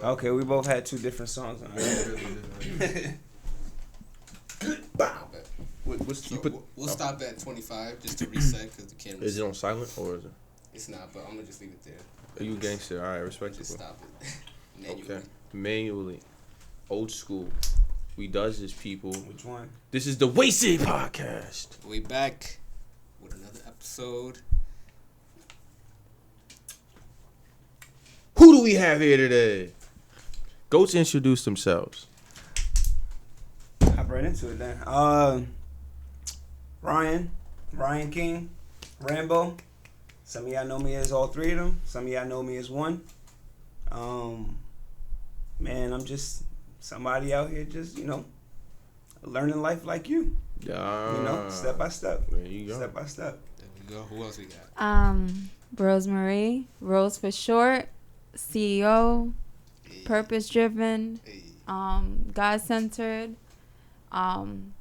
Okay, we both had 2 different songs on We'll stop at 25 just to reset because the camera. Is it on silent or is it? It's not, but I'm gonna just leave it there. Are you gangster? All right, respectable. Just stop it. Manually. Okay, manually, old school. We does this, people. Which one? This is the Wasted Podcast. We back with another episode. Who do we have here today? Go to introduce themselves. Hop right into it then. Ryan King, Rambo. Some of y'all know me as all 3 of them. Some of y'all know me as one. Man, I'm just somebody out here just, learning life like you. Yeah. Step by step. There you go. Step by step. There we go. Who else we got? Rosemary, Rose for short, CEO, Hey. purpose driven, Hey. God centered. I'm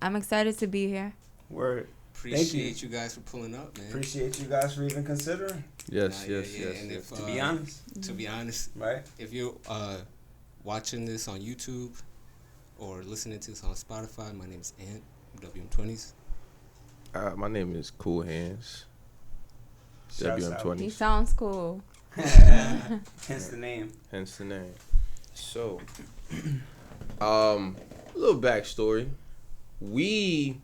excited to be here. Word. Appreciate you guys for pulling up, man. Appreciate you guys for even considering. Yes, Nah, yes, yeah. yes. And yes. if, To be honest. To be honest, Right? if you're watching this on YouTube or listening to this on Spotify, my name is Ant, Twenties. My name is Cool Hands. Shouts out. He WM20. sounds cool. Hence the name. Hence the name. So, a little backstory. We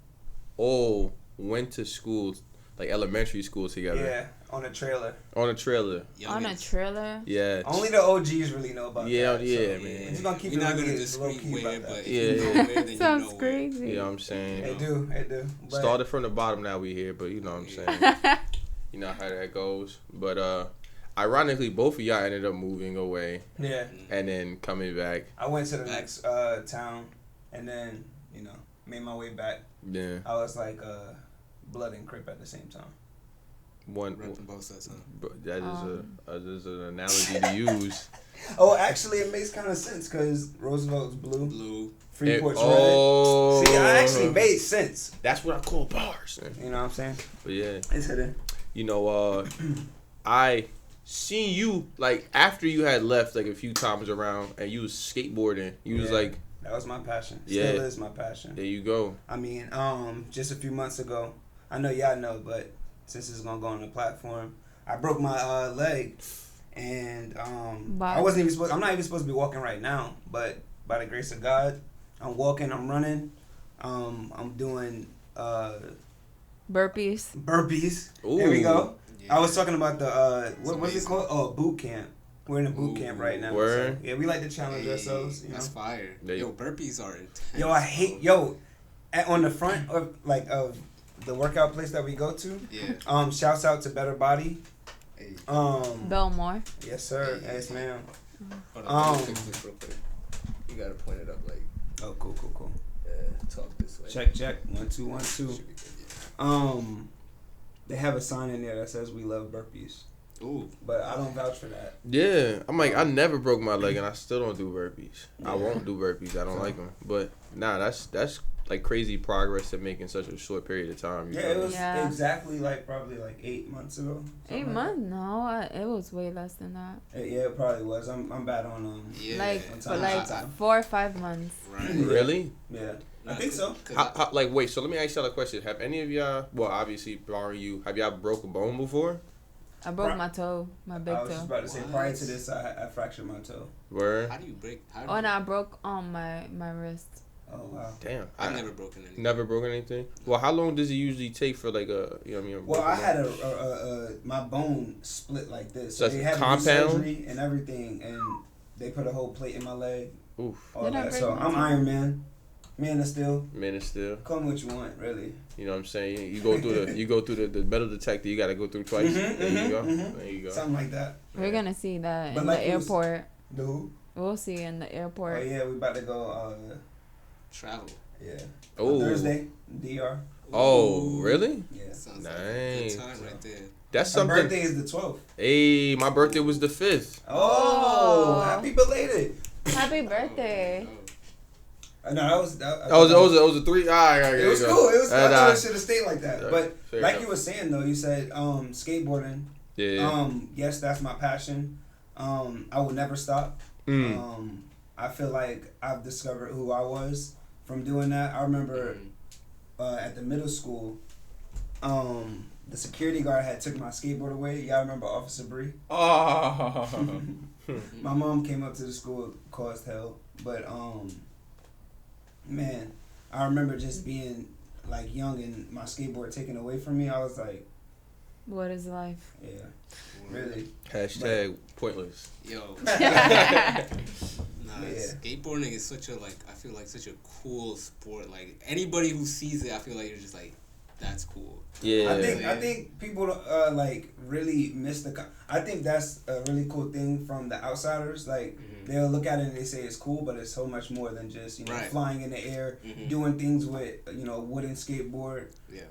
all went to school, like elementary school together. Yeah, on a trailer. On a trailer. On a trailer. Yeah. Only the OGs really know about Yeah, that. yeah, so, man. We're just gonna keep We're it not really gonna low discreet key where, about that. but Yeah, if you know yeah. where, then you Sounds know where. crazy. You know what I'm saying? They do. But Started from the bottom, now we here, but you know what I'm saying? You know how that goes. But ironically, both of y'all ended up moving away Yeah. and then coming back. I went to the next town and then, made my way back. Yeah. I was like blood and crip at the same time. Repping both sides, huh? But that is an analogy to use. Oh, actually, it makes kind of sense because Roosevelt's blue, Blue. Freeport's Oh. red. See, I actually made sense. That's what I call bars. You know what I'm saying? But yeah, It's hidden. I seen you like after you had left like a few times around and you was skateboarding. You was like, that was my passion. Yeah. Still is my passion. there you go. I mean, just a few months ago, I know y'all know, but since it's gonna go on the platform, I broke my leg, and I wasn't even supposed. I'm not even supposed to be walking right now, but by the grace of God, I'm walking. I'm running. I'm doing Burpees. Ooh. There we go. Yeah. I was talking about the what's it amazing. called? Oh, boot camp. We're in a boot camp right now. Word. So, yeah, we like to challenge ourselves. That's fire. Yo, burpees are intense. Yo, I hate on the front of the workout place that we go to. Yeah. Shouts out to Better Body. Hey. Belmore. Yes, sir. Yes, ma'am. Hold on, let me fix this real quick. You gotta point it up like. Oh, cool. Talk this way. Check. 1 2 1 2. Should be good, yeah. They have a sign in there that says we love burpees, Ooh. but I don't vouch for that. Yeah, I'm like I never broke my leg and I still don't do burpees. Yeah. I won't do burpees. I don't like them. But nah, that's like crazy progress to make in such a short period of time. You Yeah, know? it was exactly probably 8 months ago. 8 months? No, it was way less than that. Yeah, it probably was. I'm bad on Yeah. For 4 or 5 months. Right. Really? Yeah, I think so. How, wait, so let me ask y'all a question. Have any of y'all, well, obviously, barring you, have y'all broke a bone before? I broke my toe, my big I was just toe. about to say, prior to this, I fractured my toe. Where? How do you break? Oh, and I broke my wrist. Oh, wow. Damn. I've never broken anything. Never broken anything? Well, how long does it usually take for like a, you know what I mean? Well, I had my bone split like this. So they it's had to do compound? surgery and everything, and they put a whole plate in my leg. Oof. All Did I that. break So my I'm toe? Iron Man. Man of Steel. Man, it's still. Call me what you want, really. You know what I'm saying? You go through the metal detector. You got to go through twice. There you go. There you go. Something like that. We're gonna see that But in like the it was- airport. The who? We'll see in the Oh, airport. yeah, we about to go, Travel. yeah. Oh. Thursday, DR. Oh, really? Yeah. Sounds like Nice. a good time right there. That's My something. birthday is the 12th. Hey, my birthday was the 5th. Oh, happy belated. Happy birthday. No, that was It was a 3. It was cool. It was. I thought it should have stayed like that. Yeah, But fair like enough. you were saying though, you said skateboarding. Yeah. Yes, that's my passion. I will never stop. I feel like I've discovered who I was from doing that. I remember at the middle school, the security guard had took my skateboard away. Y'all remember Officer Bree? Oh. My mom came up to the school, caused hell. But man, I remember just being like young and my skateboard taken away from me. I was like, what is life? Yeah, really. Hashtag pointless. Yo. Yeah. Skateboarding is such a I feel like such a cool sport. Like anybody who sees it, I feel like you're just like, that's cool. Yeah. I think people like really miss I think that's a really cool thing from the outsiders. Like they'll look at it and they say it's cool, but it's so much more than just flying in the air, doing things with a wooden skateboard. Yeah.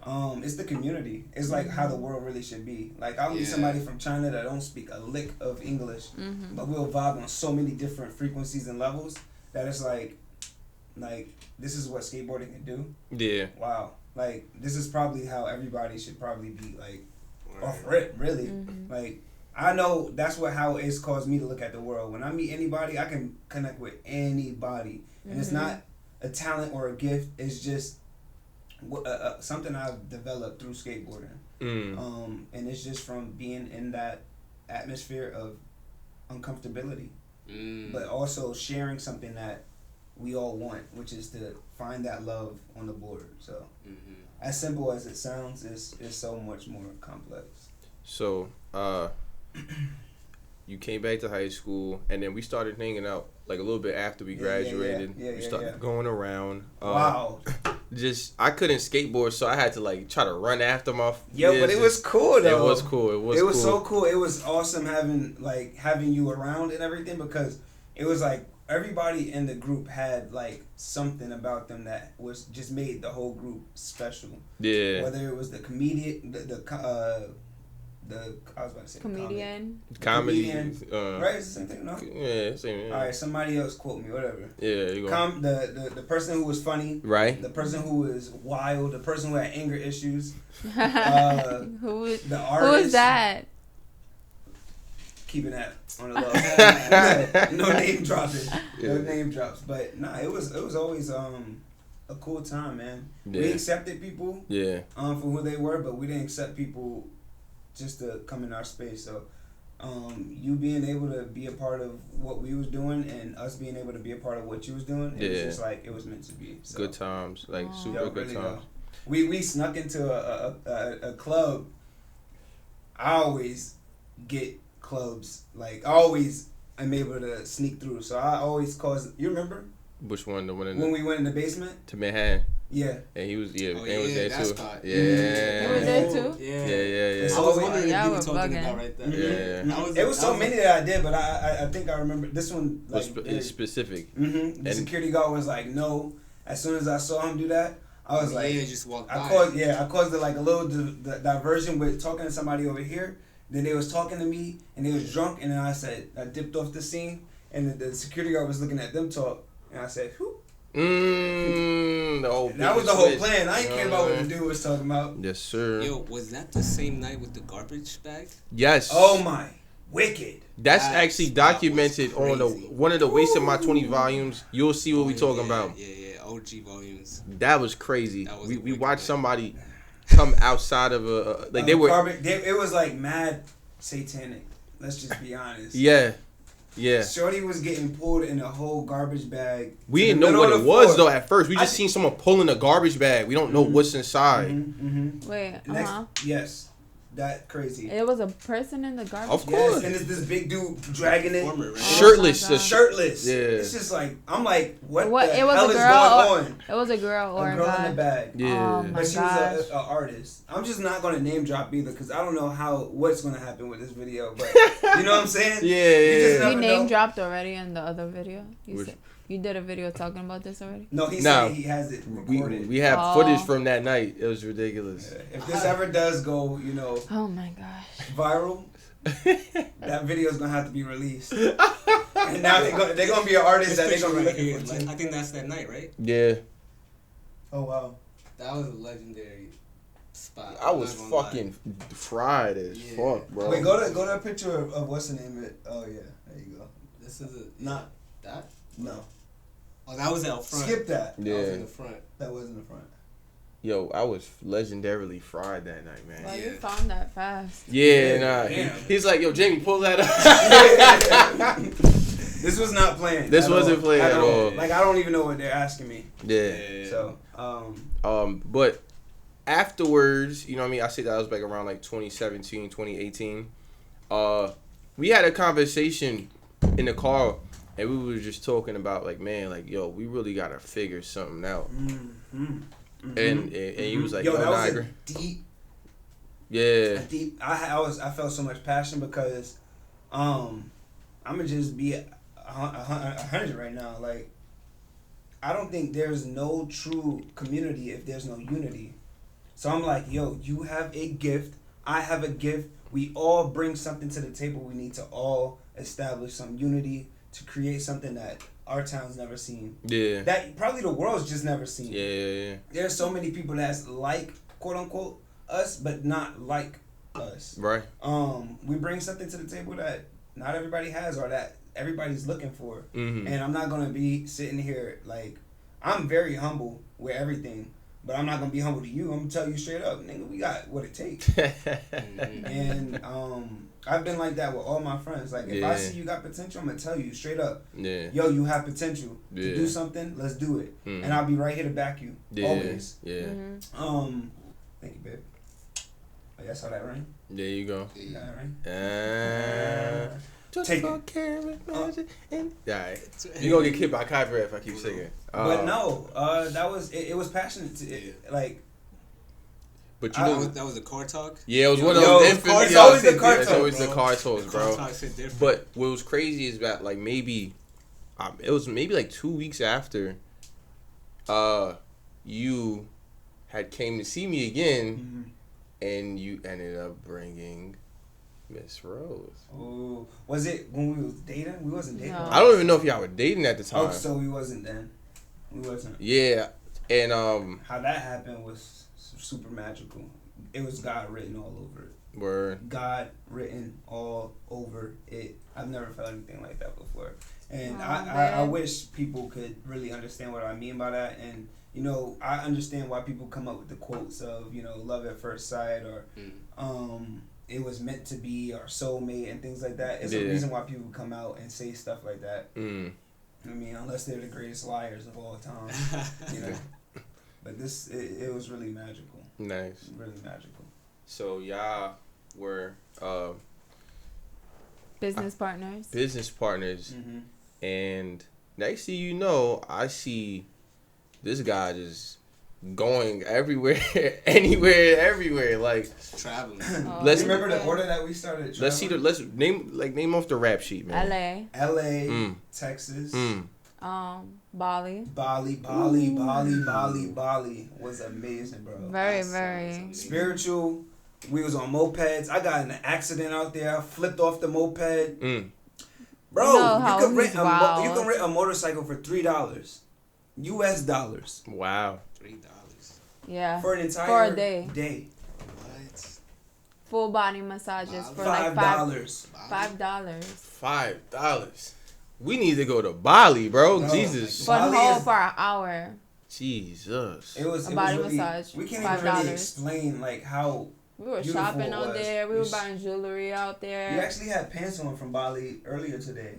It's the community. It's like how the world really should be. Like I'll meet somebody from China that don't speak a lick of English, but we'll vibe on so many different frequencies and levels that it's like this is what skateboarding can do. Yeah. Wow. Like this is probably how everybody should probably be like off rip, really. Like I know that's how it's caused me to look at the world. When I meet anybody, I can connect with anybody, and it's not a talent or a gift. It's just something I've developed through skateboarding. And it's just from being in that atmosphere of uncomfortability, but also sharing something that we all want, which is to find that love on the board. So as simple as it sounds, it's so much more complex. So you came back to high school, and then we started hanging out like a little bit after we graduated. We started going around. Wow. Just I couldn't skateboard, so I had to like try to run after my. But it was cool though. It was cool. It was so cool. It was awesome having you around and everything, because it was like everybody in the group had like something about them that was just made the whole group special. Yeah. Whether it was the comedian, I was about to say comedian. Comedian. Right? It's the same thing, no? Yeah, same. Yeah. All right, somebody else quote me, whatever. Yeah, you go. The person who was funny. Right. The person who was wild. The person who had anger issues. Who the artist. Who is that? Keeping that on the low. No name dropping. Yeah. No name drops. But nah, it was always a cool time, man. Yeah. We accepted people for who they were, but we didn't accept people just to come in our space. So you being able to be a part of what we was doing and us being able to be a part of what you was doing, it was just like it was meant to be. So, good times, like super good times. We snuck into a club. I always get clubs, like always I'm able to sneak through. So I always cause. You remember? Which one? The one when we went in the basement to Manhattan. Yeah. And he was was there too. Spot. Yeah. He was there too? Yeah. I was wondering if you were talking about right there. Yeah. It was so many that I did, but I think I remember this one it's specific. The security guard was like, no. As soon as I saw him do that, I was like, just walked by. I caused like a little diversion with talking to somebody over here. Then they was talking to me and they was drunk, and then I dipped off the scene, and the security guard was looking at them talk, and I said, who? That was the whole plan. I didn't care about what the dude was talking about. Yes, sir. Yo, was that the same night with the garbage bag? Yes. Oh my, wicked. That's actually documented on one of the Wasted My 20 volumes. You'll see what we talking about. Yeah, OG volumes. That was crazy. We watched somebody come outside of they were. It was like mad satanic. Let's just be honest. Yeah. Shorty was getting pulled in a whole garbage bag. We didn't know what it was though at first. We just seen someone pulling a garbage bag. We don't know what's inside. Wait. Yes. That crazy. It was a person in the garbage. Of course. Yes, and it's this big dude dragging it. Shirtless. Shirtless. Yeah. It's just like, I'm like, what the it was hell a is girl going on? It was a girl or a girl guy. in the bag. Yeah. Oh my but she was an artist. I'm just not going to name drop either, because I don't know what's going to happen with this video. But you know what I'm saying? Yeah. You name dropped already in the other video? You did a video talking about this already? No, he said he has it recorded. We have footage from that night. It was ridiculous. If this ever does go, oh my gosh, viral, that video is gonna have to be released. And now they're gonna be an artist that they're gonna be looking for. I think that's that night, right? Yeah. Oh wow. That was a legendary spot. spot. I was fucking fried as fuck, bro. Wait, go to a picture of what's the name of it? Oh yeah, there you go. This is not that. No. Oh, that was out front. Skip that. Yeah. That was in the front. That was in the front. Yo, I was legendarily fried that night, man. Well, you found that fast. Yeah, nah. He's like, yo, Jamie, pull that up. This was not playing. This wasn't playing at all. Like, I don't even know what they're asking me. Yeah. So, but afterwards, you know what I mean? I say that was like around like 2017, 2018. We had a conversation in the car, and we were just talking about like, man, like, yo, we really gotta figure something out. Mm-hmm. And he was like, yo, that was I agree. Deep. Yeah. Deep. I felt so much passion because, I'm gonna just be 100 right now. Like, I don't think there's no true community if there's no unity. So I'm like, yo, you have a gift, I have a gift. We all bring something to the table. We need to all establish some unity to create something that our town's never seen. Yeah. That probably the world's just never seen. Yeah. There's so many people that's like, quote unquote, us, but not like us. Right. We bring something to the table that not everybody has or that everybody's looking for. Mm-hmm. And I'm not gonna be sitting here like, I'm very humble with everything, but I'm not gonna be humble to you. I'm gonna tell you straight up, nigga, we got what it takes. And I've been like that with all my friends. Like, if I see you got potential, I'm gonna tell you straight up. Yeah. Yo, you have potential to do something. Let's do it. Mm-hmm. And I'll be right here to back you. Always. Yeah. Thank you, babe. Oh, yeah, I saw that ring. There you go. You got that ring? Take it. Alright. You gonna get kicked by copyright if I keep singing. But no, that was it. It was passionate. Like. But you know that was the car talk. Yeah, it was one of those infinite. It's always the car talk. It's always the car talks, bro. Car talks hit different. But what was crazy is that like maybe, it was maybe like 2 weeks after, you had came to see me again, and you ended up bringing Miss Rose. Oh, was it when we was dating? We wasn't dating. No. I don't even know if y'all were dating at the time. Oh, so we wasn't then. We wasn't. Yeah, and how that happened was super magical. It was God written all over it. Word. God written all over it. I've never felt anything like that before. And I wish people could really understand what I mean by that. And, you know, I understand why people come up with the quotes of, you know, love at first sight or it was meant to be or soulmate and things like that. It's a reason why people come out and say stuff like that. I mean, unless they're the greatest liars of all time, you know. But it was really magical. Nice. Really magical. So y'all were Business partners. Mm-hmm. And next thing you know, I see this guy just going everywhere, anywhere, everywhere. Like traveling. Let's remember the order that we started. Traveling? Let's name off the rap sheet, man. L.A. Texas. Bali was amazing, bro. Very spiritual. We was on mopeds. I got in an accident out there. I flipped off the moped. Bro, you can rent a motorcycle for $3 US dollars. Wow. $3. Yeah. For an entire day. What? Full body massages for $5. $5. We need to go to Bali, bro. Jesus. For an hour. Jesus. It was body really, massage. We can't $5. even really explain like how we were shopping out there. We were buying jewelry out there. You actually had pants on from Bali earlier today.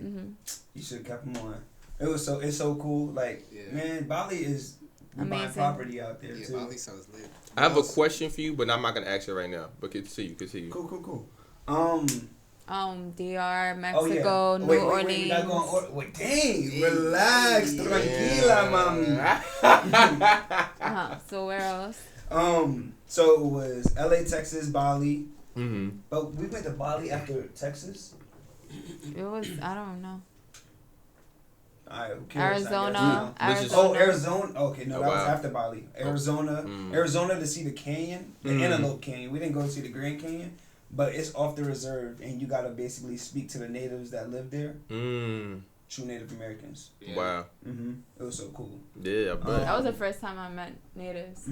You should have kept them on. It's so cool. Like man, Bali is buying property out there too. Bali sounds lit. I have a question for you, but I'm not gonna ask it right now. But continue. Cool. DR, Mexico, New Orleans. Dang, relax, tranquila, mami. So where else? So it was LA, Texas, Bali. But we went to Bali after Texas. It was, I don't know. Alright, who cares? Arizona. Arizona. Okay, no, that was after Bali. Arizona to see the canyon, the Antelope Canyon. We didn't go to see the Grand Canyon. But it's off the reserve, and you gotta basically speak to the natives that live there. true Native Americans. Yeah. Wow. It was so cool. Yeah, I bet. That was the first time I met natives.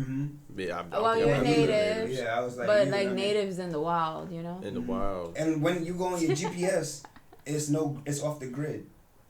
Yeah, Well, you're native. Yeah, I was like, but like natives in the wild, you know. In the wild. And when you go on your GPS, it's off the grid.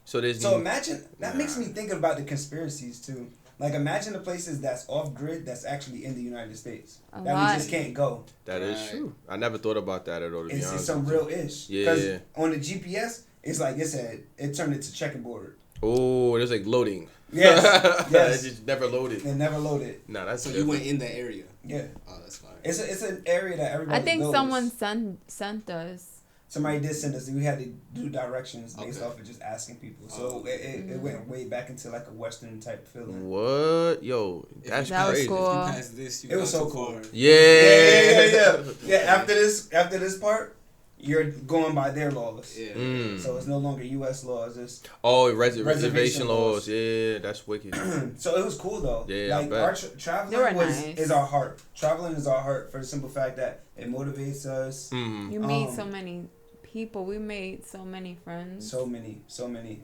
So imagine that makes me think about the conspiracies too. Like imagine the places that's off grid that's actually in the United States that we just can't go. That is true. I never thought about that at all. To be honest, it's some real ish. Yeah. Because on the GPS, it's like it turned into checkerboard. Oh, it was like loading. Yes. It just never loaded. It never loaded. Nah, that's so you went in the area. Yeah. Oh, that's fine. It's an area that everybody. I think goes. someone sent us. Somebody did send us. We had to do directions based off of just asking people. So it went way back into like a Western type feeling. What? Yo, that's crazy. Was cool. If you pass this, you it was so cool. cool. Yeah. After this part, you're going by their laws. Yeah. So it's no longer U.S. laws. It's reservation laws. Yeah, that's wicked. So it was cool though. Yeah, like our traveling is our heart. Traveling is our heart for the simple fact that it motivates us. You meet so many people. We made so many friends. So many,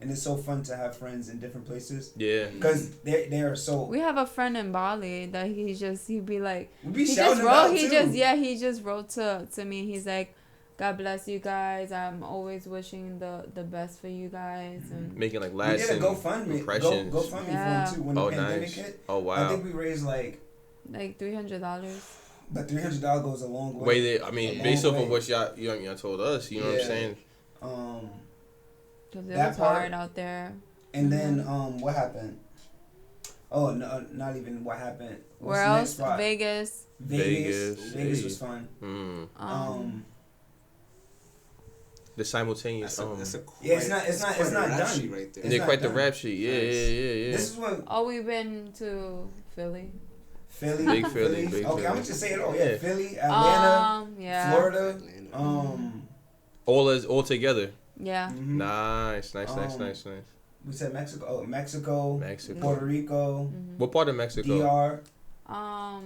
and it's so fun to have friends in different places. Yeah, because they are so. We have a friend in Bali that he'd be like, he just wrote to me. He's like, God bless you guys. I'm always wishing the best for you guys. And making like lasting impressions. GoFundMe for him too when the pandemic hit. Oh wow! I think we raised like $300. But $300 goes a long way. Based off of what y'all told us, you know what I'm saying? Because it was hard out there. And then what happened? Oh no, not even what happened. Where else? Vegas. Vegas was fun. The simultaneous. It's not done right there. They're quite the rap sheet. Yeah. This is when. Oh, we've been to Philly. Big Philly. Okay, I'm gonna just say it all. Yeah, Philly, Atlanta, Florida. All together. Yeah. Mm-hmm. Nice. We said Mexico. Oh, Mexico. Puerto Rico. Mm-hmm. What part of Mexico? DR. I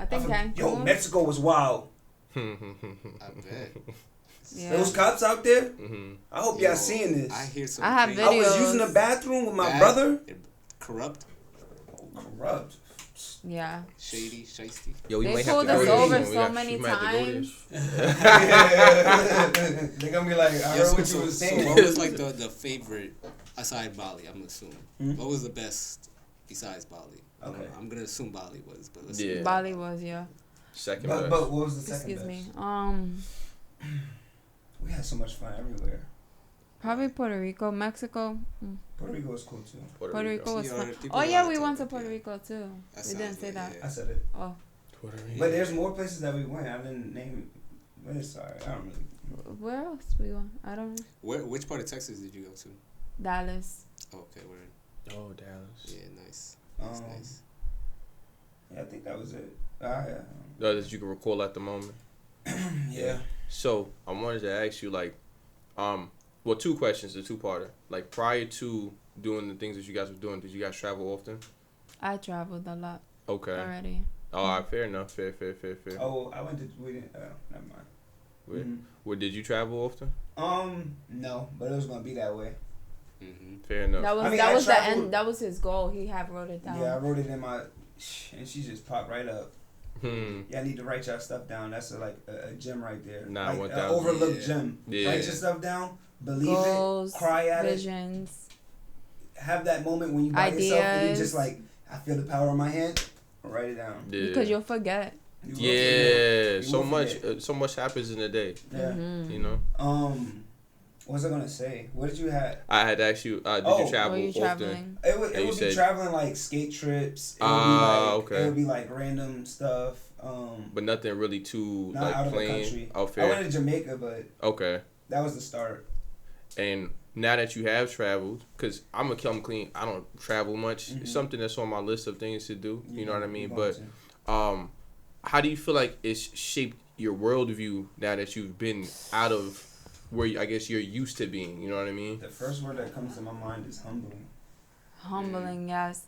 think Cancun. Yo, Mexico was wild. I bet. Yeah. Those cops out there. Mm-hmm. I hope y'all seeing this. I have videos. I was using the bathroom with my brother. Corrupt. Yeah. Shady, shiesty. Yo, they pulled us over so many times. They're gonna be like, I heard what you was saying. So what was like the favorite aside Bali? I'm assuming. What was the best besides Bali? Okay. I'm gonna assume Bali was, but let's see. Bali was second best. But what was the second best? Excuse me. We had so much fun everywhere. Probably Puerto Rico, Mexico. Puerto Rico was cool too. Puerto Rico was fun. Oh yeah, we went to Puerto Rico too. We didn't say that. I said it. Oh. Puerto Rico. But there's more places that we went. I didn't name. But sorry, I don't really. Where else we went? I don't know. Which part of Texas did you go to? Dallas. Okay, where? Oh, Dallas. Yeah, nice. That's nice. Yeah, I think that was it. That you can recall at the moment. Yeah. So I wanted to ask you, like, well, two questions, a two-parter. Like, prior to doing the things that you guys were doing, did you guys travel often? I traveled a lot. Okay. Already. All right, fair enough. Fair. Oh, I went to. We didn't. Never mind. Where did you travel often? No, but it was gonna be that way. Mm-hmm. Fair enough. That was the end. That was his goal. He had wrote it down. Yeah, I wrote it in my, and she just popped right up. Yeah, I need to write y'all stuff down. That's a gem right there. Nah, like, an overlooked gem. Yeah. Write your stuff down. Believe Goals, it. Cry at visions. Have that moment when you by yourself and you're just like, I feel the power in my hand. Write it down. Yeah. Because you'll forget. So much happens in a day. Yeah. Mm-hmm. You know. What was I gonna say? What did you have? I had asked you. Did you travel often? Traveling? It would be traveling like skate trips. Okay. It would be like random stuff. But nothing really too not like out of plain. the country. Oh, fair. I went to Jamaica, but okay. That was the start. And now that you have traveled, because I'm gonna come clean, I don't travel much. Mm-hmm. It's something that's on my list of things to do. You know what I mean? But how do you feel like it's shaped your worldview now that you've been out of where I guess you're used to being? You know what I mean? The first word that comes to my mind is humbling. Humbling, yes.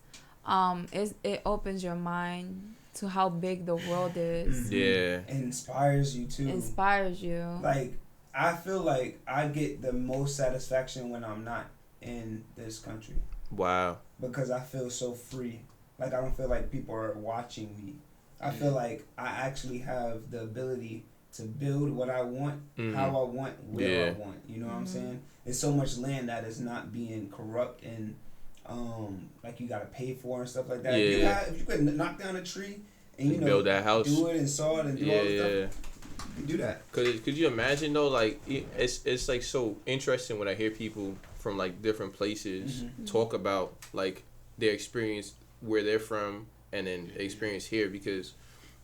It opens your mind to how big the world is. Yeah. It inspires you too. Inspires you. Like I feel like I get the most satisfaction when I'm not in this country. Wow. Because I feel so free. Like, I don't feel like people are watching me. I feel like I actually have the ability to build what I want, how I want, where I want. You know what I'm saying? There's so much land that is not being corrupt and like you gotta pay for and stuff like that. Yeah. If you could knock down a tree and you know build that house, do it and saw it and do all the stuff, you can do that. Could you imagine though? Like it's like so interesting when I hear people from like different places talk about like their experience where they're from and then experience here, because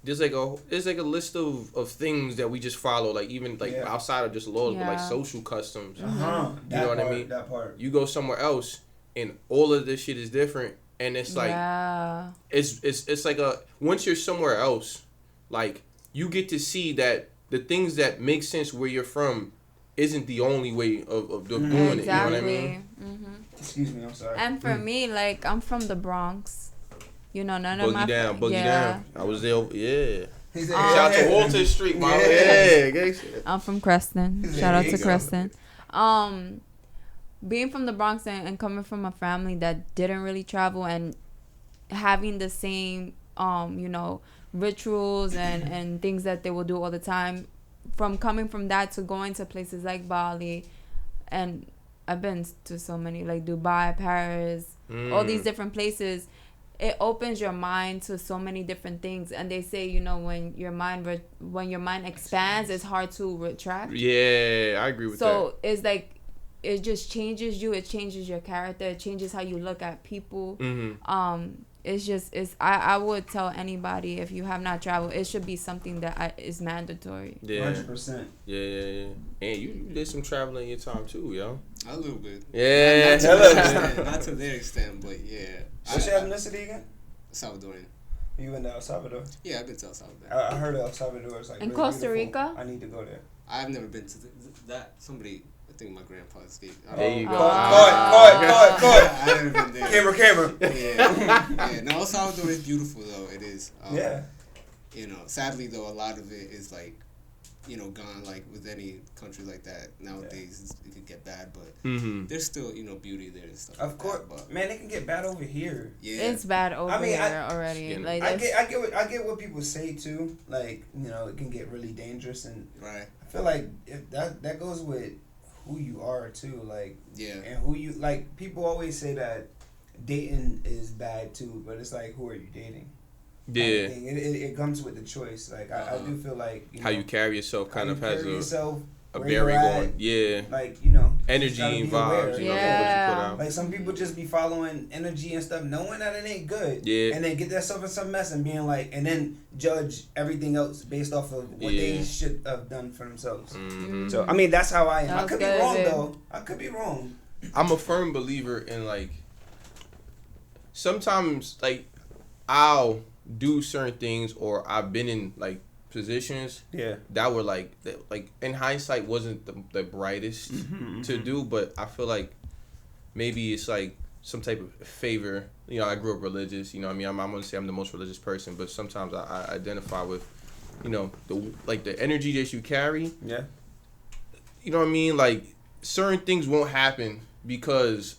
there's like a list of things that we just follow, like even like outside of just laws, but like social customs. You know what I mean? That part. You go somewhere else and all of this shit is different, and it's like it's like once you're somewhere else, like you get to see that the things that make sense where you're from isn't the only way of doing it. You know what I mean? Excuse me, I'm sorry. And for me, like, I'm from the Bronx. You know, none of my Boogie down. I was there. Yeah. Shout out to Walter Street, my yeah. I'm from Creston. Shout out to Creston. Being from the Bronx and coming from a family that didn't really travel and having the same, you know, rituals and things that they will do all the time, from coming from that to going to places like Bali, and I've been to so many, like Dubai, Paris, all these different places. It opens your mind to so many different things, and they say, you know, when your mind expands, it's hard to retract. Yeah, I agree with that. So it's like it just changes you. It changes your character. It changes how you look at people. I would tell anybody, if you have not traveled, it should be something that is mandatory. Yeah, 100%. Yeah. And you did some traveling in your time too, yo. A little bit. Yeah, not to their extent, but yeah. What's your ethnicity again? Salvadorian. You been to El Salvador? Yeah, I've been to El Salvador. I heard El Salvador is like in really Costa beautiful. Rica. I need to go there. I've never been to that. Somebody, I think my grandpa escaped. There you go. Caught. I've never been there. Camera. Yeah. No, El Salvador is beautiful though. It is. Yeah. You know, sadly though, a lot of it is like, you know, gone. Like with any country like that nowadays, it could get bad, but there's still, you know, beauty there and stuff. Of course, but man, it can get bad over here. Yeah, it's bad over here already. Like I get what people say too. Like, you know, it can get really dangerous, and I feel like that goes with who you are too. Like, and who you like. People always say that dating is bad too, but it's like, who are you dating? Yeah, it comes with the choice. Like I do feel like, you know, how you carry yourself kind of has a bearing going. Yeah, like, you know, energy and vibes. You know, what you put out. Like some people just be following energy and stuff, knowing that it ain't good. Yeah, and then get themselves in some mess and being like, and then judge everything else based off of what they should have done for themselves. So I mean, that's how I am. I could be wrong though. I could be wrong. I'm a firm believer in, like, sometimes like I'll do certain things, or I've been in like positions that were like in hindsight wasn't the brightest to do, but I feel like maybe it's like some type of favor. You know, I grew up religious. You know what I mean? I'm gonna say I'm the most religious person, but sometimes I identify with, you know, the energy that you carry. Yeah. You know what I mean? Like certain things won't happen because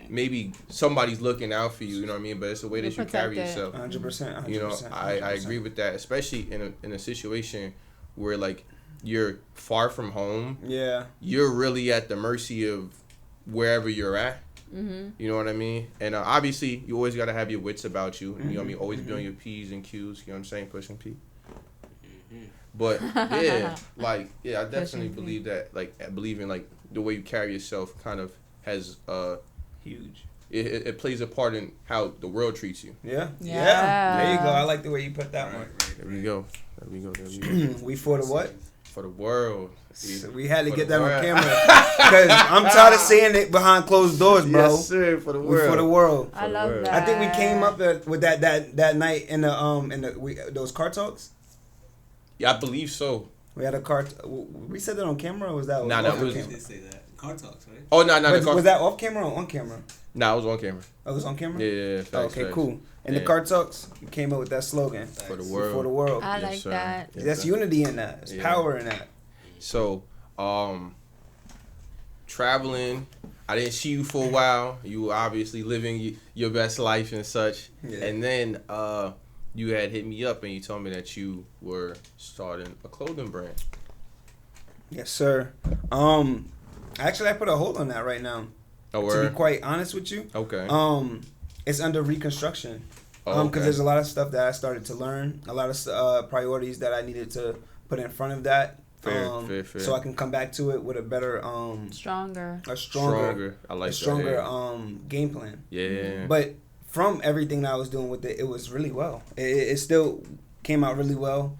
maybe somebody's looking out for you, you know what I mean? But it's the way that you carry yourself. 100%. You know, I agree with that, especially in a situation where, like, you're far from home. Yeah. You're really at the mercy of wherever you're at. You know what I mean? And obviously, you always got to have your wits about you. You know what I mean? Always be on your P's and Q's, you know what I'm saying? Pushing P. But, yeah, like, I definitely believe that, like, believe in, like, the way you carry yourself kind of has huge. It plays a part in how the world treats you. Yeah. There you go. I like the way you put that one. There we go. We for the what? For the world. So we had to get that on camera because I'm tired of seeing it behind closed doors, bro. Yes, sir. For the world. We for the world. I love that. I think we came up with that night in those car talks. Yeah, I believe so. We had a car. We said that on camera, or was that? Nah, that was. We did say that. Car talks, right? Oh no! Was that off camera or on camera? Nah, it was on camera. Oh, it was on camera. Yeah. Facts, okay, cool. And the car talks came up with that slogan for the world. For the world. I like that. That's unity in that. There's power in that. So, traveling. I didn't see you for a while. You were obviously living your best life and such. Yeah. And then you had hit me up and you told me that you were starting a clothing brand. Yes, sir. Actually, I put a hold on that right now. Oh, to be quite honest with you. Okay. It's under reconstruction. Okay. Because there's a lot of stuff that I started to learn, a lot of priorities that I needed to put in front of that. Fair. So I can come back to it with a better, stronger. I like a stronger game plan. Yeah. But from everything that I was doing with it, it was really well. It still came out really well.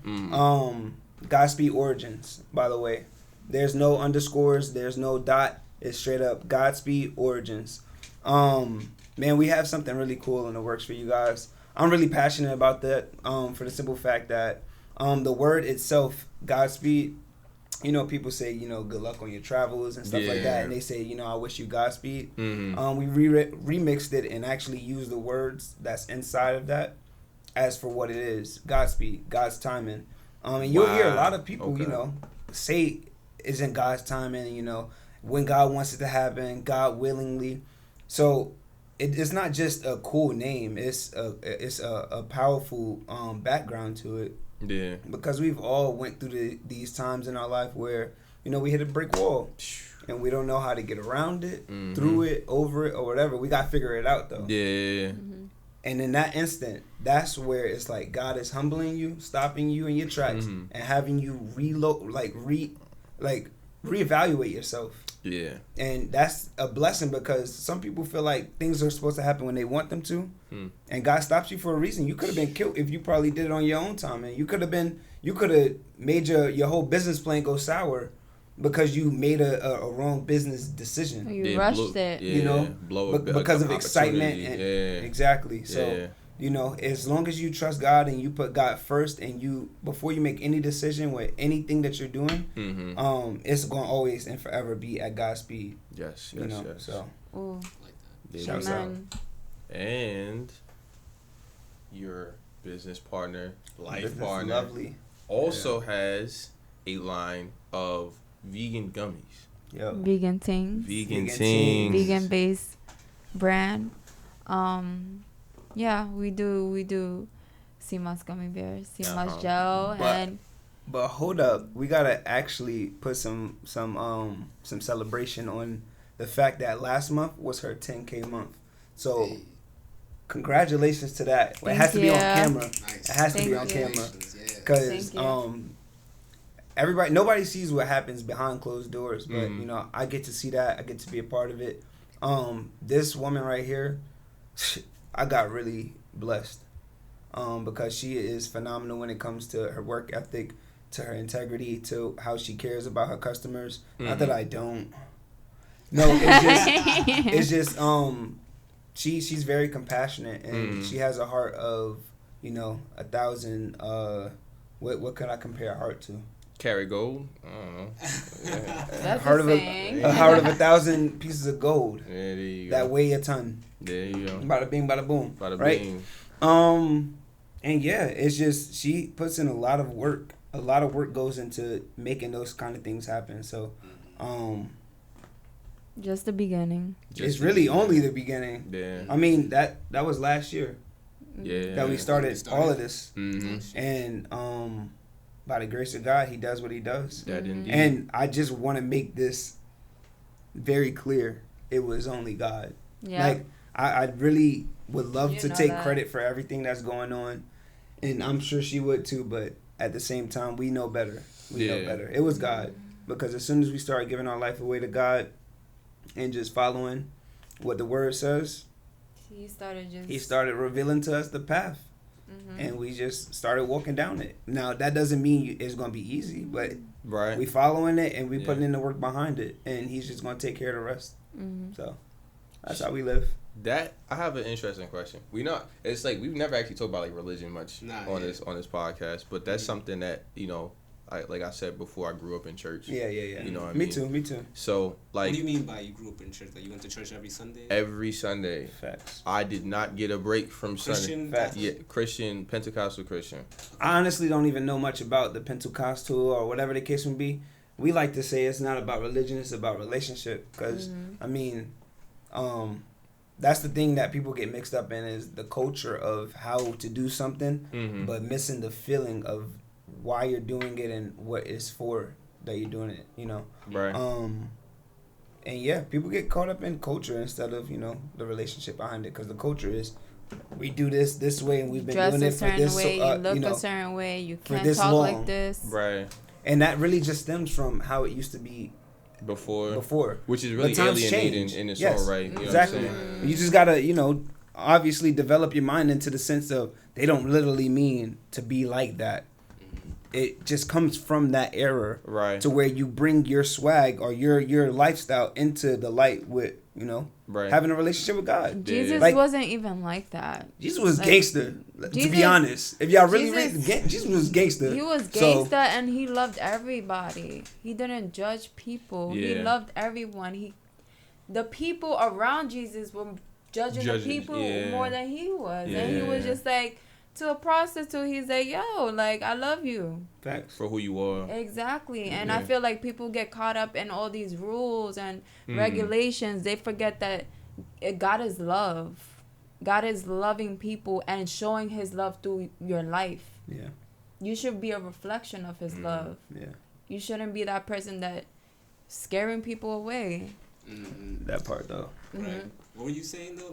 Godspeed Origins, by the way. There's no underscores. There's no dot. It's straight up Godspeed Origins. Man, we have something really cool in the works for you guys. I'm really passionate about that. For the simple fact that the word itself, Godspeed. You know, people say, you know, good luck on your travels and stuff like that. And they say, you know, I wish you Godspeed. We remixed it and actually used the words that's inside of that as for what it is. Godspeed, God's timing. And you'll hear a lot of people, you know, say it's in God's timing, you know, when God wants it to happen, God willingly. So it's not just a cool name. It's a powerful background to it. Yeah. Because we've all went through these times in our life where, you know, we hit a brick wall and we don't know how to get around it, through it, over it, or whatever. We got to figure it out, though. Yeah. And in that instant, that's where it's like God is humbling you, stopping you in your tracks, and having you reevaluate yourself. Yeah. And that's a blessing because some people feel like things are supposed to happen when they want them to. And God stops you for a reason. You could have been killed if you probably did it on your own time. And you could have made your whole business plan go sour because you made a wrong business decision. You rushed it. You know, because of excitement. And, exactly. So, yeah. You know, as long as you trust God and you put God first and you, before you make any decision with anything that you're doing, it's going to always and forever be at God's speed. Yes. You know, so. Ooh. Yeah, shouts out. And your business partner, life partner, lovely. also has a line of vegan gummies. Yep. Vegan Tingz. Vegan Tingz. Vegan based brand. Yeah, we do sea moss gummy bears, sea moss gel, but hold up, we gotta actually put some celebration on the fact that last month was her 10K month. So congratulations to that. It has to be on camera. Nice. It has to be on camera because nobody sees what happens behind closed doors, but you know, I get to see that. I get to be a part of it. This woman right here, I got really blessed because she is phenomenal when it comes to her work ethic, to her integrity, to how she cares about her customers. Not that I don't. No, it's just she's very compassionate and she has a heart of, you know, 1,000. What could I compare a heart to? Carry gold. I don't know. Yeah. That's a heart of 1,000 pieces of gold. Yeah, there you that go. Weigh a ton. There you go. Bada bing, bada boom. Bada right? bing. And yeah, it's just she puts in a lot of work. A lot of work goes into making those kind of things happen. So, just the beginning. It's really only the beginning. Yeah. I mean that was last year. Yeah. That we started all of this. And by the grace of God, He does what He does. That indeed. And I just want to make this very clear. It was only God. Yeah. Like I really would love to take credit for everything that's going on, and I'm sure she would too. But at the same time, we know better. We know better. It was God, because as soon as we start giving our life away to God and just following what the Word says, He started revealing to us the path. And we just started walking down it. Now, that doesn't mean it's going to be easy, but we following it and we putting in the work behind it. And He's just going to take care of the rest. So, that's how we live. That I have an interesting question. It's like we've never actually talked about like religion much on this podcast, but that's something that, you know, like I said before, I grew up in church. Yeah. You know what I mean? Me too. So, like... What do you mean by you grew up in church? Like, you went to church every Sunday? Every Sunday. Facts. I did not get a break from Christian? Sunday. Yeah, Christian, Pentecostal Christian. I honestly don't even know much about the Pentecostal or whatever the case may be. we like to say it's not about religion, it's about relationship. Because, I mean, that's the thing that people get mixed up in is the culture of how to do something, but missing the feeling of why you're doing it and what it's for that you're doing it, you know? Right. And yeah, people get caught up in culture instead of, you know, the relationship behind it. Because the culture is, we do this way and we've been doing it for this way, you look a certain way, you can't talk like this. Right. And that really just stems from how it used to be before. Which is really alienating in its own right. You know exactly. what I'm saying? You just gotta, you know, obviously develop your mind into the sense of they don't literally mean to be like that. It just comes from that era, right? To where you bring your swag or your lifestyle into the light with, you know, having a relationship with God. Jesus wasn't even like that. Jesus was gangster. To be honest, if y'all really read, Jesus was gangster. He was gangster, and he loved everybody. He didn't judge people. Yeah. He loved everyone. The people around Jesus were judging the people more than he was, and he was just like. To a prostitute, he's like, yo, like, I love you. Facts. For who you are. Exactly. And I feel like people get caught up in all these rules and regulations. They forget that God is love. God is loving people and showing his love through your life. Yeah. You should be a reflection of his love. Yeah. You shouldn't be that person that scaring people away. That part, though. Right. What were you saying though?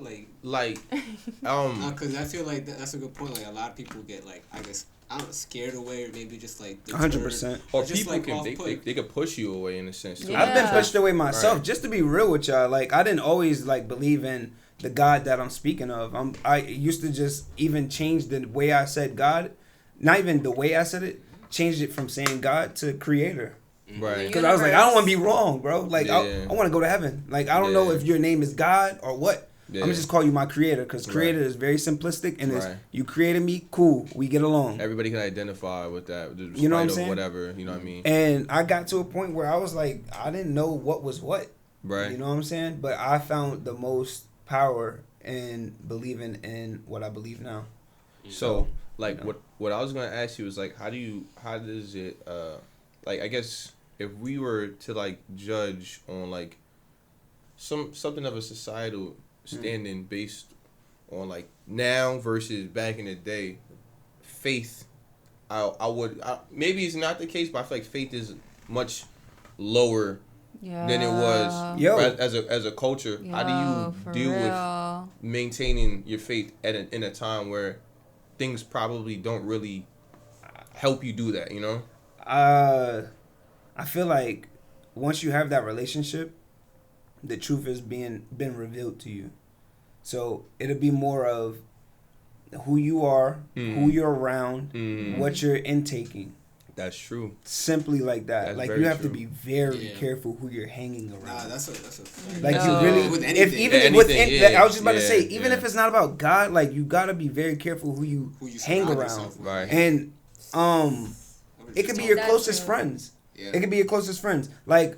Because I feel like that's a good point. Like a lot of people get like, I guess, I don't know, scared away or maybe just like 100%. Or people like, they could push you away in a sense too. Yeah. I've been pushed away myself. Just to be real with y'all, like I didn't always like believe in the God that I'm speaking of. I used to just even change the way I said God, not even the way I said it, changed it from saying God to Creator. Right. Because I was like, I don't want to be wrong, bro. Like, I want to go to heaven. Like, I don't know if your name is God or what. Yeah. I'm going to just call you my creator because creator is very simplistic and it's, you created me, cool, we get along. Everybody can identify with that. You know what I'm saying? Whatever, you know what I mean? And I got to a point where I was like, I didn't know what was what. Right. You know what I'm saying? But I found the most power in believing in what I believe now. So, like, what I was going to ask you is, like, how does it, like, I guess... If we were to like judge on like something of a societal standing based on like now versus back in the day, faith, I would maybe it's not the case, but I feel like faith is much lower than it was as a culture. How do you deal with maintaining your faith in a time where things probably don't really help you do that? You know. I feel like once you have that relationship, the truth is been revealed to you. So it'll be more of who you are, who you're around, what you're intaking. That's true. Simply like that. That's like you have to be very careful who you're hanging around. Nah, that's a like you really with anything. I was just about to say, even if it's not about God, like you gotta be very careful who you hang around. Right. And it could be your closest friends. Yeah. It could be your closest friends. Like,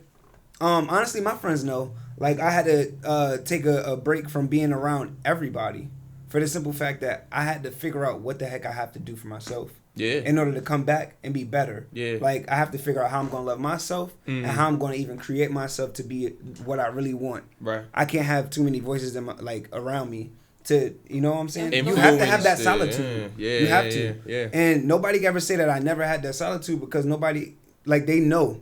honestly, my friends know. Like, I had to take a break from being around everybody for the simple fact that I had to figure out what the heck I have to do for myself. Yeah. In order to come back and be better. Yeah. Like, I have to figure out how I'm going to love myself and how I'm going to even create myself to be what I really want. Right. I can't have too many voices around me to, you know what I'm saying? You have to have that solitude. Yeah. You have to. Yeah. And nobody can ever say that I never had that solitude because nobody... Like, they know.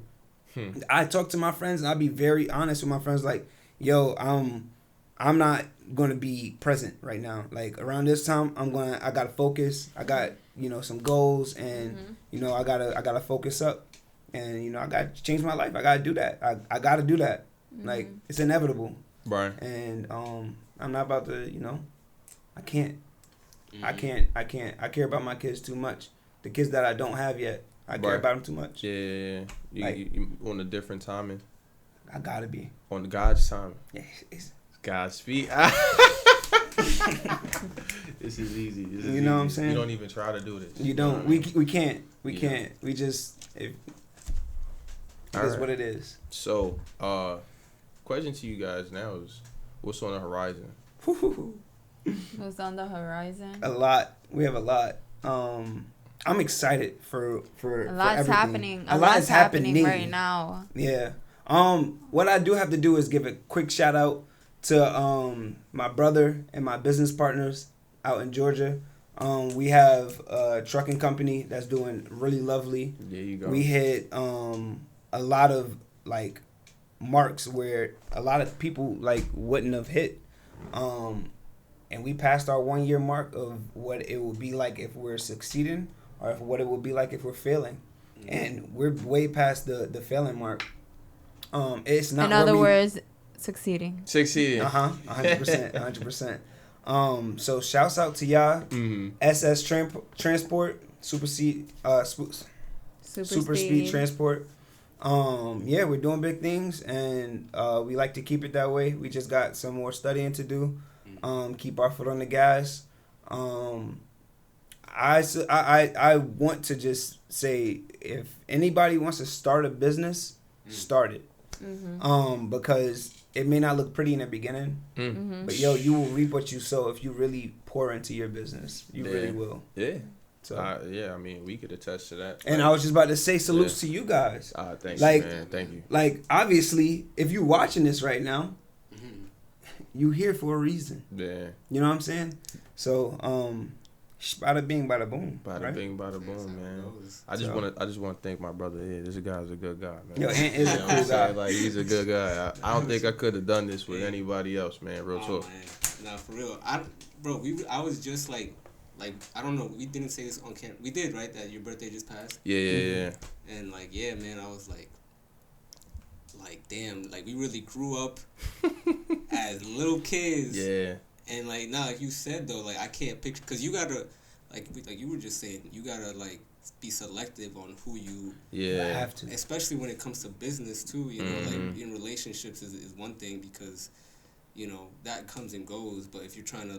I talk to my friends, and I be very honest with my friends. Like, yo, I'm not going to be present right now. Like, around this time, I got to focus. I got, you know, some goals, and, you know, I gotta focus up. And, you know, I got to change my life. I got to do that. I got to do that. Like, it's inevitable. Right. And I'm not about to, you know, I can't. I care about my kids too much. The kids that I don't have yet. I care about them too much. Yeah. You on a different timing. I gotta be. On God's timing. Yeah. It's Godspeed. This is easy. You know what I'm saying? You don't even try to do this. You don't. We can't. We can't. We just... It is what it is. So, question to you guys now is, what's on the horizon? What's on the horizon? A lot. We have a lot. I'm excited for a lot's everything. Happening. A lot is happening right now. Yeah. What I do have to do is give a quick shout out to my brother and my business partners out in Georgia. We have a trucking company that's doing really lovely. There you go. We hit a lot of like marks where a lot of people like wouldn't have hit. And we passed our 1 year mark of what it would be like if we're succeeding or what it would be like if we're failing. And we're way past the failing mark. It's not. In other words, succeeding. 100%. So shouts out to y'all. SS Transport, Super Speed Transport. Yeah, we're doing big things, and we like to keep it that way. We just got some more studying to do. Keep our foot on the gas. I want to just say, if anybody wants to start a business, start it. Because it may not look pretty in the beginning, but you will reap what you sow if you really pour into your business. You really will. Yeah. So yeah, I mean, we could attest to that. And I was just about to say salutes to you guys. Thank you, man. Thank you. Like, obviously, if you're watching this right now, you here for a reason. Yeah. You know what I'm saying? So, bada bing, bada boom. Bada bing, bada boom, man. I just want to thank my brother. Yeah, this guy's a good guy, man. Yo, Ant is a cool guy. Like, he's a good guy. I don't think I could have done this with anybody else, man. Real talk. Man. Nah, for real. I was just like, I don't know. We didn't say this on camera. We did, right? That your birthday just passed. Yeah. And man, I was like, damn, we really grew up as little kids. Yeah. And like you said though, I can't picture, because you gotta like you were just saying, you gotta be selective on who you have to, especially when it comes to business too. You know, in relationships is one thing, because that comes and goes. But if you're trying to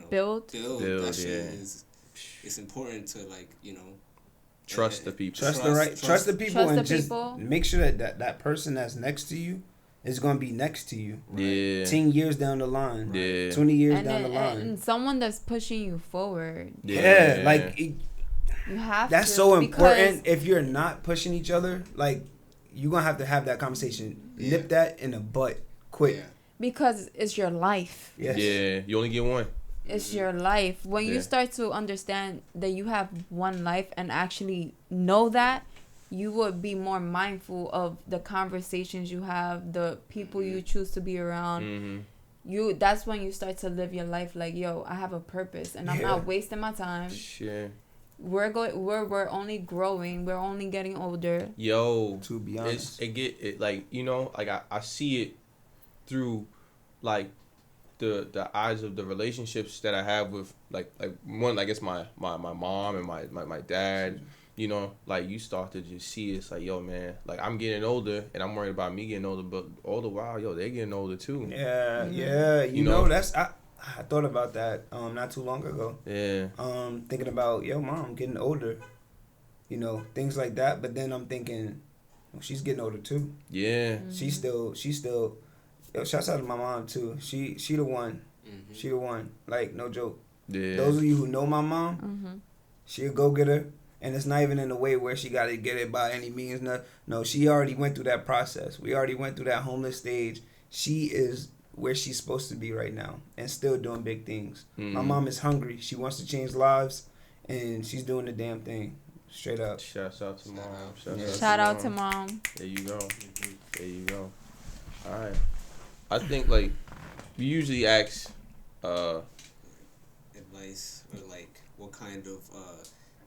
build that shit it's important to trust the people. Trust the people, and just make sure that person that's next to you is going to be next to you. Right? Yeah. 10 years down the line. Yeah. 20 years down the line. And someone that's pushing you forward. Yeah. You have that's to, so important. If you're not pushing each other, you're going to have that conversation. Yeah. Nip that in the butt quick. Yeah. Because it's your life. Yes. Yeah. You only get one. It's your life. When you start to understand that you have one life and actually know that, you would be more mindful of the conversations you have, the people you choose to be around. That's when you start to live your life I have a purpose, and I'm not wasting my time. Shit. We're only growing. We're only getting older. Yo, to be honest, I see it through the eyes of the relationships that I have with one, I guess my mom and my dad. You start to just see it's yo, man, I'm getting older and I'm worried about me getting older, but all the while, they're getting older too. Yeah, yeah. You know that's I thought about that not too long ago. Yeah. Thinking about mom getting older, things like that. But then I'm thinking, she's getting older too. Yeah. She's still. Shouts out to my mom too. She the one. She the one. No joke. Yeah. Those of you who know my mom, she a go getter. And it's not even in a way where she got to get it by any means. No, she already went through that process. We already went through that homeless stage. She is where she's supposed to be right now and still doing big things. My mom is hungry. She wants to change lives, and she's doing the damn thing. Straight up. Shouts out to mom. Shout out to mom. There you go. There you go. All right. I think, we usually ask advice or, what kind of...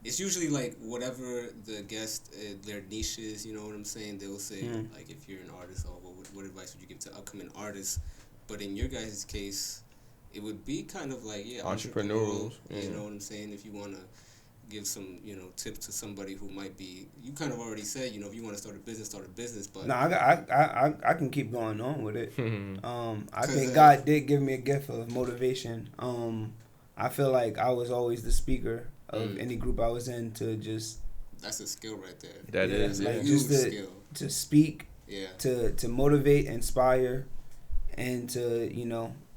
It's usually whatever the guest, their niche is, you know what I'm saying? They will say, if you're an artist, what advice would you give to upcoming artists? But in your guys' case, it would be kind of entrepreneurial. You know what I'm saying? If you want to give some, tips to somebody who might be, you kind of already said, if you want to start a business, But no, I can keep going on with it. I think God did give me a gift of motivation. I feel like I was always the speaker of any group I was in, to just... That's a skill right there. That is, just to speak, to motivate, inspire, and to,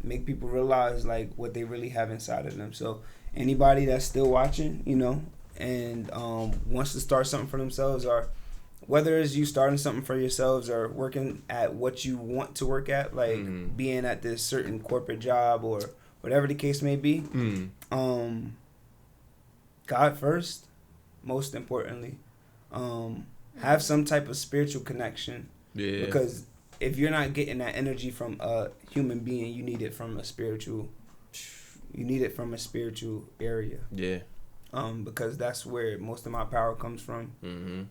make people realize, what they really have inside of them. So anybody that's still watching, you know, and wants to start something for themselves, or whether it's you starting something for yourselves or working at what you want to work at, like being at this certain corporate job or whatever the case may be, God first, most importantly. Have some type of spiritual connection. Yeah. Because if you're not getting that energy from a human being, you need it from a spiritual. You need it from a spiritual area. Yeah. Because that's where most of my power comes from. And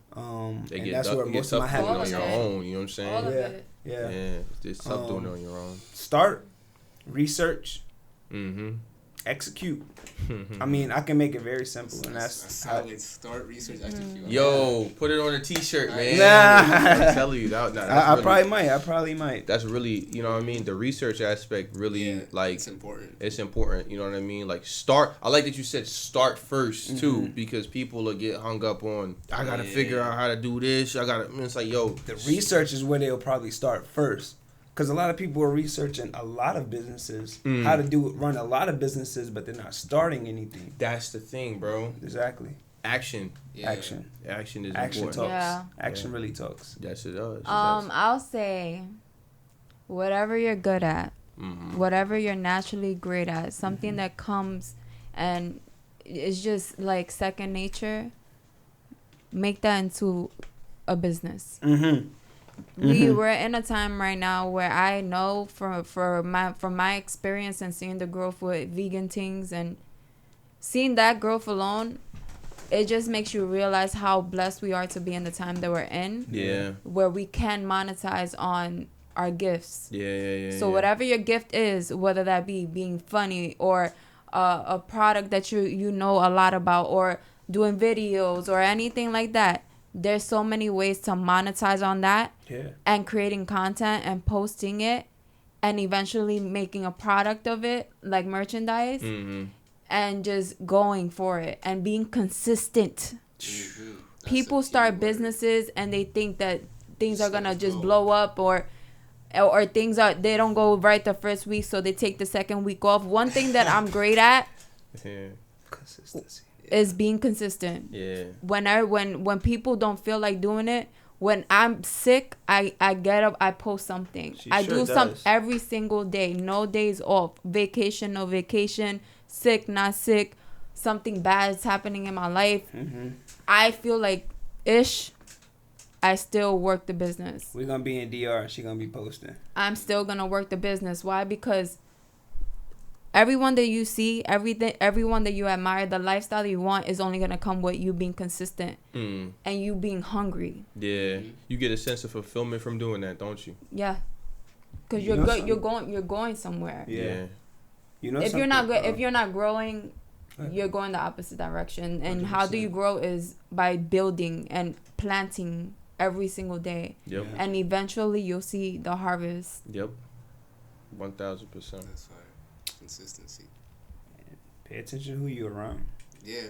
that's where most of my happiness on your own. You know what I'm saying? All of it. Yeah. Just tough doing it on your own. Start, research, execute. I mean, I can make it very simple, and that's solid. Start, research, execute. Yo, put it on a T-shirt, man. Nah. I'm telling you, I probably might. That's really, you know what I mean. The research aspect really, like, it's important. It's important. You know what I mean. Like, start. I like that you said start first too, because people will get hung up on. I gotta figure out how to do this. It's like, yo, the research is where they'll probably start first. Because a lot of people are researching a lot of businesses, how to run a lot of businesses, but they're not starting anything. That's the thing, bro. Exactly. Action. Yeah. Action is Action important. talks. Yeah. Action really talks. Yes, it does. I'll say, whatever you're good at, whatever you're naturally great at, something that comes and it's just like second nature, make that into a business. We're in a time right now where I know from my experience and seeing the growth with Vegan Tingz and seeing that growth alone, it just makes you realize how blessed we are to be in the time that we're in. Yeah. Where we can monetize on our gifts. Yeah. So whatever your gift is, whether that be being funny or a product that you know a lot about or doing videos or anything like that, there's so many ways to monetize on that and creating content and posting it and eventually making a product of it, like merchandise, and just going for it and being consistent. People start businesses and they think that things are going to just blow up or they don't go right the first week, so they take the second week off. One thing that I'm great at consistency. Is being consistent. Yeah. When people don't feel like doing it, when I'm sick, I get up, I post something. I do something every single day. No days off. Vacation, no vacation. Sick, not sick. Something bad is happening in my life. I feel like I still work the business. We're gonna be in DR. She gonna be posting. I'm still gonna work the business. Why? Because everyone that you see, everyone that you admire, the lifestyle you want is only going to come with you being consistent and you being hungry. Yeah. You get a sense of fulfillment from doing that, don't you? Yeah. Because you're going somewhere. Yeah. You know, if you're not growing, you're going the opposite direction. And 100%. How do you grow is by building and planting every single day. Yep. And eventually you'll see the harvest. Yep. 1,000%. That's right. Consistency. Pay attention to who you're around. Yeah.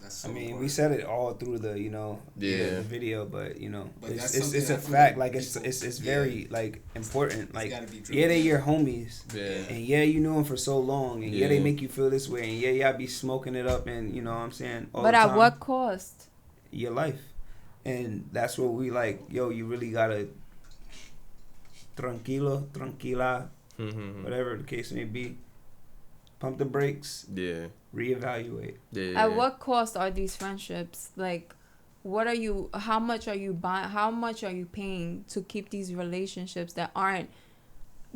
That's so important. We said it all through the the video, but it's a fact. Like it's very like important. Like they your homies. Yeah. And you know them for so long, and they make you feel this way, and y'all be smoking it up, and you know what I'm saying. All but the time. At what cost? Your life, and that's what we like. Yo, you really gotta tranquila. Whatever the case may be, pump the brakes. Yeah. Reevaluate. Yeah. At what cost are these friendships? Like, how much are you buying? How much are you paying to keep these relationships that aren't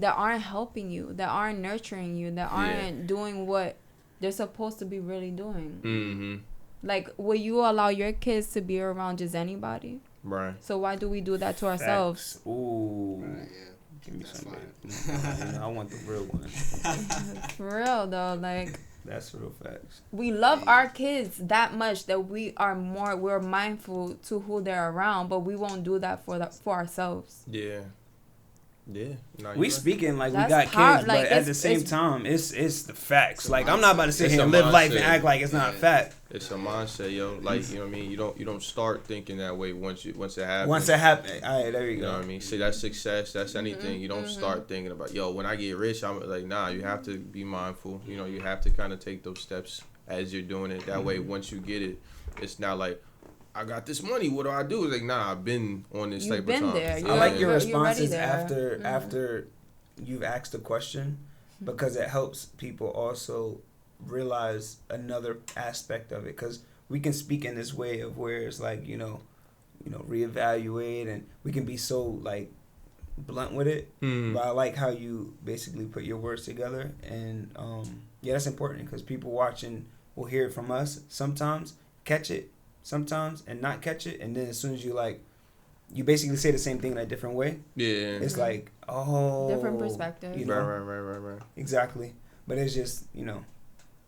helping you, that aren't nurturing you, that aren't doing what they're supposed to be really doing? Like, will you allow your kids to be around just anybody? Right. So why do we do that to ourselves? Facts. Ooh. Right, yeah. Give me some. I want the real one. For real though, like that's real facts. We love our kids that much that we're mindful to who they're around, but we won't do that for ourselves. Yeah. Yeah. No, we speaking like That's we got kids, like, but at the same time, it's the facts. Like, I'm not about to sit It's here a and live life mindset. and act like it's not a fact. It's a mindset, yo. Like, you know what I mean? You don't start thinking that way once it happens. Once it happens, all right, there you You go. know what I mean? See, that's success. That's anything. You don't start thinking about, yo, when I get rich, I'm like, nah. You have to be mindful. You know, you have to kind of take those steps as you're doing it. That way, once you get it, it's not like, I got this money. What do I do? It's like, nah, I've been on this type of time. There. I like your You're responses there. after you've asked a question, because it helps people also realize another aspect of it. Because we can speak in this way of where it's like, you know, reevaluate, and we can be so like blunt with it. But I like how you basically put your words together, and yeah, that's important, because people watching will hear it from us sometimes, catch it sometimes, and not catch it, and then as soon as you basically say the same thing in a different way. Yeah. It's like, oh, different perspective. You know? Right. Exactly. But it's just, you know,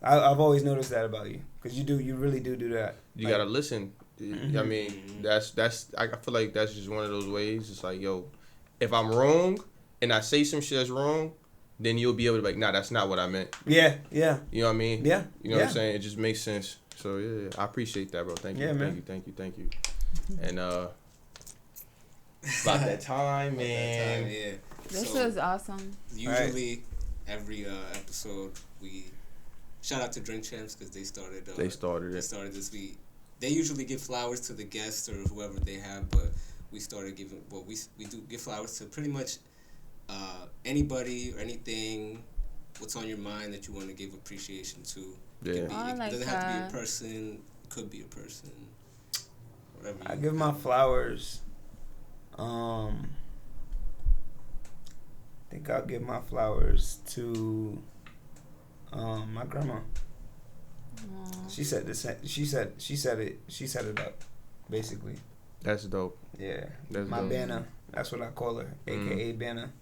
I've always noticed that about you, because you really do that. You like, gotta listen. I mean, that's I feel like that's just one of those ways. It's like, yo, if I'm wrong and I say some shit that's wrong, then you'll be able to be like, nah, that's not what I meant. Yeah. You know what I mean? Yeah. You know what I'm saying? It just makes sense. So yeah, I appreciate that, bro. Thank you. Yeah, man. Thank you. And about that time, man. Yeah. This was awesome. Usually, every episode, we shout out to Drink Champs, because they started. They started this week. They usually give flowers to the guests or whoever they have, but we started giving. Well, we do give flowers to pretty much anybody or anything. What's on your mind that you want to give appreciation to? Yeah. It doesn't have to be a person. It could be a person. Whatever. I give my flowers. I think I'll give my flowers to my grandma. Aww. She said this. She set it up, basically. That's dope. Yeah. That's my dope. Banner. That's what I call her, aka Banner.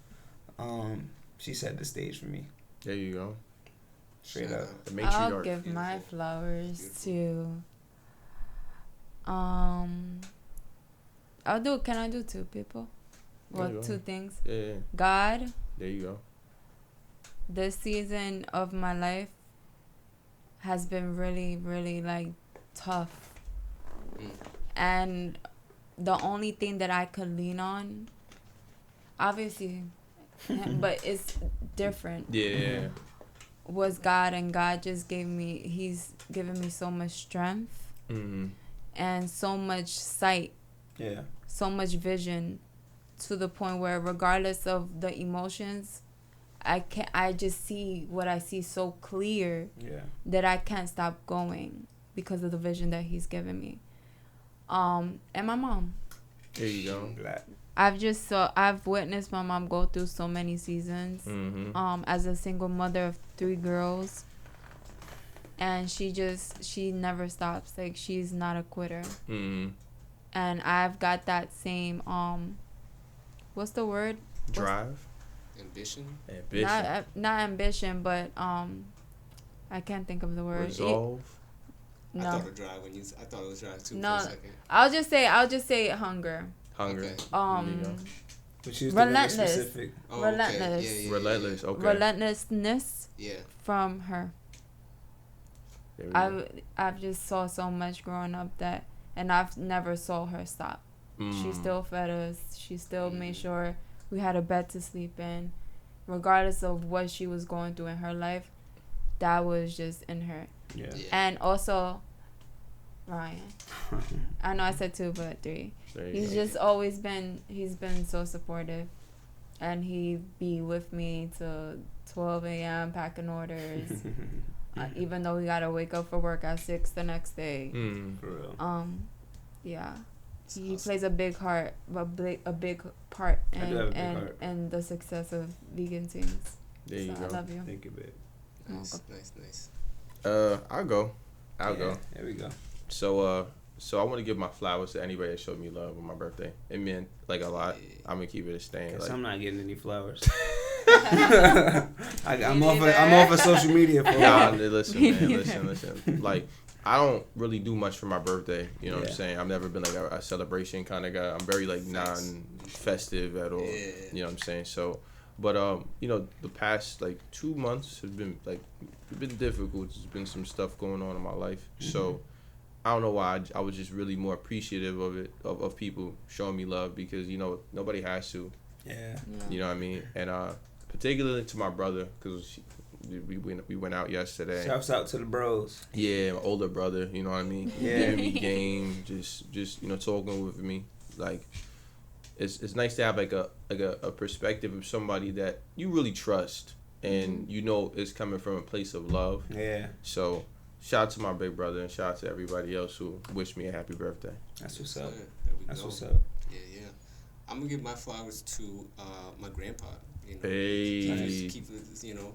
She set the stage for me. There you go. Straight up. The matriarch. I'll give my flowers to. Can I do two people? Well, two things. Yeah. God. There you go. This season of my life has been really, really like tough. And the only thing that I could lean on, obviously, but it's different. Yeah. Was God, and God just he's given me so much strength and so much sight. Yeah. So much vision, to the point where regardless of the emotions, I just see what I see so clear that I can't stop going because of the vision that he's given me. And my mom. There you go. I've witnessed my mom go through so many seasons. As a single mother of 3 girls. And she never stops. Like, she's not a quitter. And I've got that same what's the word? Drive. Ambition. Not ambition, but I can't think of the word. Resolve. No. I thought it was drive too. No. For a second. I'll just say hunger. Okay. Relentless. Oh, Relentless. Okay. Yeah. Relentless. Okay. Relentlessness. Yeah. From her. I've just saw so much growing up and I've never saw her stop. She still fed us. She still made sure we had a bed to sleep in, regardless of what she was going through in her life. That was just in her. Yeah. And also, Ryan. I know I said 2, but 3. He's just always been. He's been so supportive, and he be with me till 12 a.m. packing orders. Even though we gotta wake up for work at 6 the next day. For real. Yeah. He plays a big part in the success of Vegan Tingz. There you go. I love you. Thank you, babe. Nice. I'll go. There we go. So I want to give my flowers to anybody that showed me love on my birthday. It meant like a lot. I'm gonna keep it a stand. Guess like, I'm not getting any flowers. I'm off of social media for nah, listen, man. Listen. Like, I don't really do much for my birthday. You know what I'm saying? I've never been like a celebration kind of guy. I'm very like festive at all. Yeah. You know what I'm saying? So, but you know, the past like 2 months have been difficult. There's been some stuff going on in my life. So I don't know why I was just really more appreciative of it, of people showing me love, because, you know, nobody has to. Yeah. You know what I mean? And particularly to my brother, because we went out yesterday. Shouts out to the bros. Yeah, my older brother, you know what I mean? Yeah. Giving me game, just you know, talking with me. Like, it's nice to have like a perspective of somebody that you really trust, and you know it's coming from a place of love. Yeah. So shout out to my big brother, and shout out to everybody else who wished me a happy birthday. That's what's up. That's what's up. Yeah. I'm gonna give my flowers to my grandpa. You know, Hey. keep it, you know,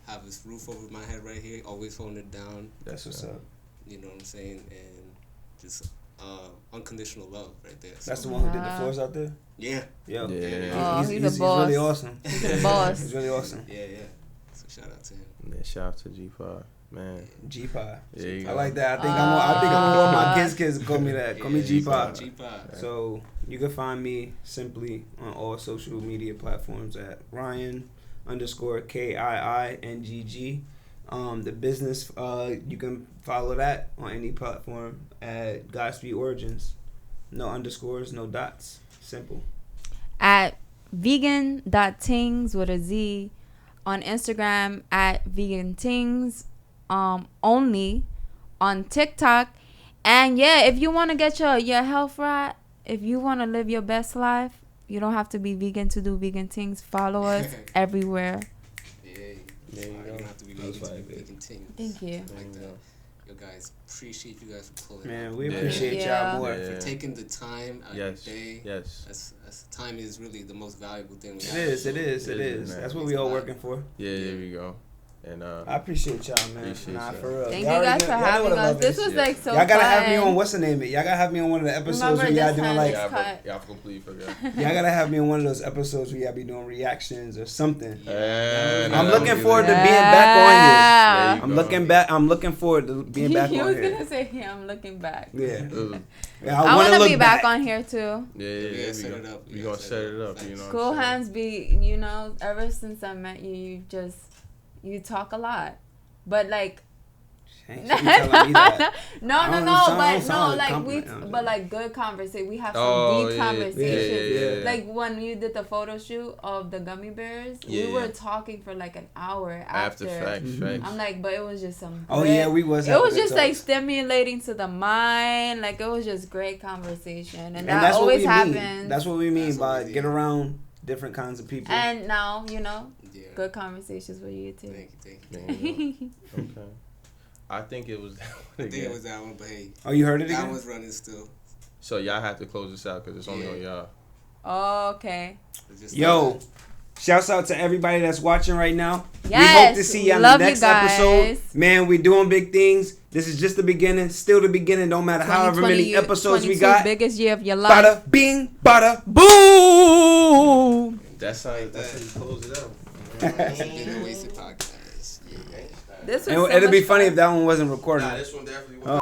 have this roof over my head right here, always holding it down. That's what's up. You know what I'm saying? And just unconditional love right there. That's so, the one who did the floors out there? Yeah. Yo. Yeah. He's a boss. He's really awesome. He's a boss. He's really awesome. Yeah. So shout out to him. Yeah, shout out to G5, man. G-Pie. Yeah, I like that. I think I'm gonna want my kids to call me that. Call me G-Pie. G-Pie. So you can find me simply on all social media platforms at Ryan_KIINGG. The business, you can follow that on any platform at Godspeed Origins. No underscores, no dots. Simple. At vegan.tingz with a Z. On Instagram at Vegan Tingz. Only on TikTok. And yeah, if you want to get your health right, if you want to live your best life, you don't have to be vegan to do vegan things. Follow us everywhere. Yeah. There you go. You don't have to be vegan to do vegan things. Thank you. Like that. Yo, guys, appreciate you guys for pulling Man, up. we Yeah. appreciate Yeah. y'all more. Yeah. For taking the time out of your day. Yes. That's time is really the most valuable thing we It have. is. man. That's what we all working for. Yeah, there we go. And I appreciate y'all, man. Appreciate Nah, y'all. for real. Thank Y'all you guys already for know- y'all know having what I us. love This is. was like so Y'all gotta fun. have me on what's the name? Y'all gotta have me on one of the episodes Remember where y'all this doing time? like. yeah, I completely forgot. Y'all gotta have me on one of those episodes where y'all be doing reactions or something. Yeah, I'm that looking would be forward to lit. being back on here. There you I'm go. looking forward to being back He on was here. gonna say, yeah, I'm looking back. Yeah. Yeah, I wanna want to look be back on here too. yeah, set it up. We gonna set it up, you know. what Cool I'm saying? Hands be, you know, ever since I met you, you talk a lot. But like, Ain't you telling me that. no, I don't but sound no, like like we, compliment. but like good conversation. We have some Oh, deep yeah, conversations. yeah. Like when you did the photo shoot of the gummy bears, we Yeah. were talking for like an hour after. Facts. I'm like, but it was just some. Oh great- yeah, we was. It having was good just like talks. stimulating to the mind. Like it was just great conversation, and that that's always what we mean. happens. That's what we mean That's what by we get mean. around different kinds of people. And now you know, Yeah. good conversations with you too. Thank you. There you go. Okay. I think it was that I one think it again. was that one, but hey, Oh, you heard it that again? one's running still. So y'all have to close this out because it's only on y'all. Okay. It's just Yo, shouts out to everybody that's watching right now. Yes, we hope to see you on the love you next guys. episode. Man, we doing big things. This is just the beginning. Still the beginning. No matter however many episodes we got. Biggest year of your life. Bada bing, bada boom. That's how you close it out. It's been a wasted podcast. This was And so it'd be much funny fun. if that one wasn't recorded. Nah, this one definitely was.